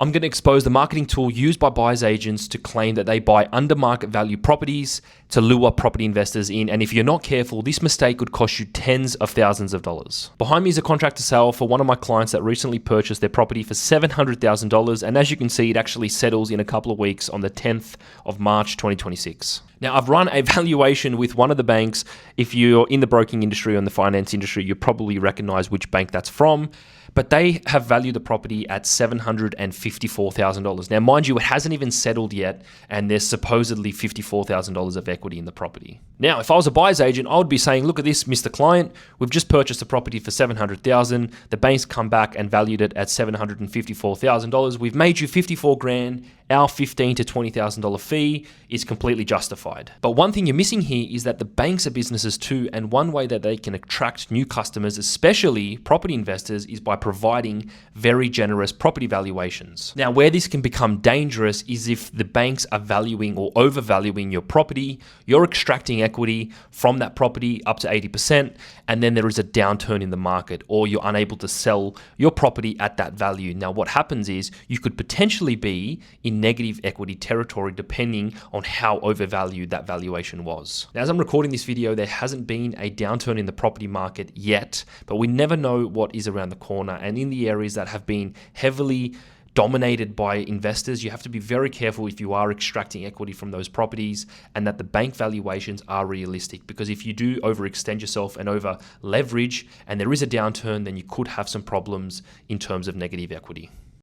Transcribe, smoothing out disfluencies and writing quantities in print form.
I'm going to expose the marketing tool used by buyer's agents to claim that they buy under market value properties to lure property investors in. And if you're not careful, this mistake could cost you tens of thousands of dollars. Behind me is a contract to sell for one of my clients that recently purchased their property for $700,000. And as you can see, it actually settles in a couple of weeks on the 10th of March, 2026. Now, I've run a valuation with one of the banks. If you're in the broking industry or in the finance industry, you probably recognize which bank that's from. But they have valued the property at $754,000. Now, mind you, it hasn't even settled yet, and there's supposedly $54,000 of equity in the property. Now, if I was a buyer's agent, I would be saying, look at this, Mr. Client, we've just purchased a property for $700,000. The bank's come back and valued it at $754,000. We've made you $54,000. Our $15,000 to $20,000 fee is completely justified. But one thing you're missing here is that the banks are businesses too, and one way that they can attract new customers, especially property investors, is by providing very generous property valuations. Now, where this can become dangerous is if the banks are valuing or overvaluing your property, you're extracting equity from that property up to 80%, and then there is a downturn in the market, or you're unable to sell your property at that value. Now, what happens is you could potentially be in negative equity territory depending on how overvalued that valuation was. Now, as I'm recording this video, there hasn't been a downturn in the property market yet, but we never know what is around the corner. And in the areas that have been heavily dominated by investors, you have to be very careful if you are extracting equity from those properties and that the bank valuations are realistic. Because if you do overextend yourself and over leverage and there is a downturn, then you could have some problems in terms of negative equity.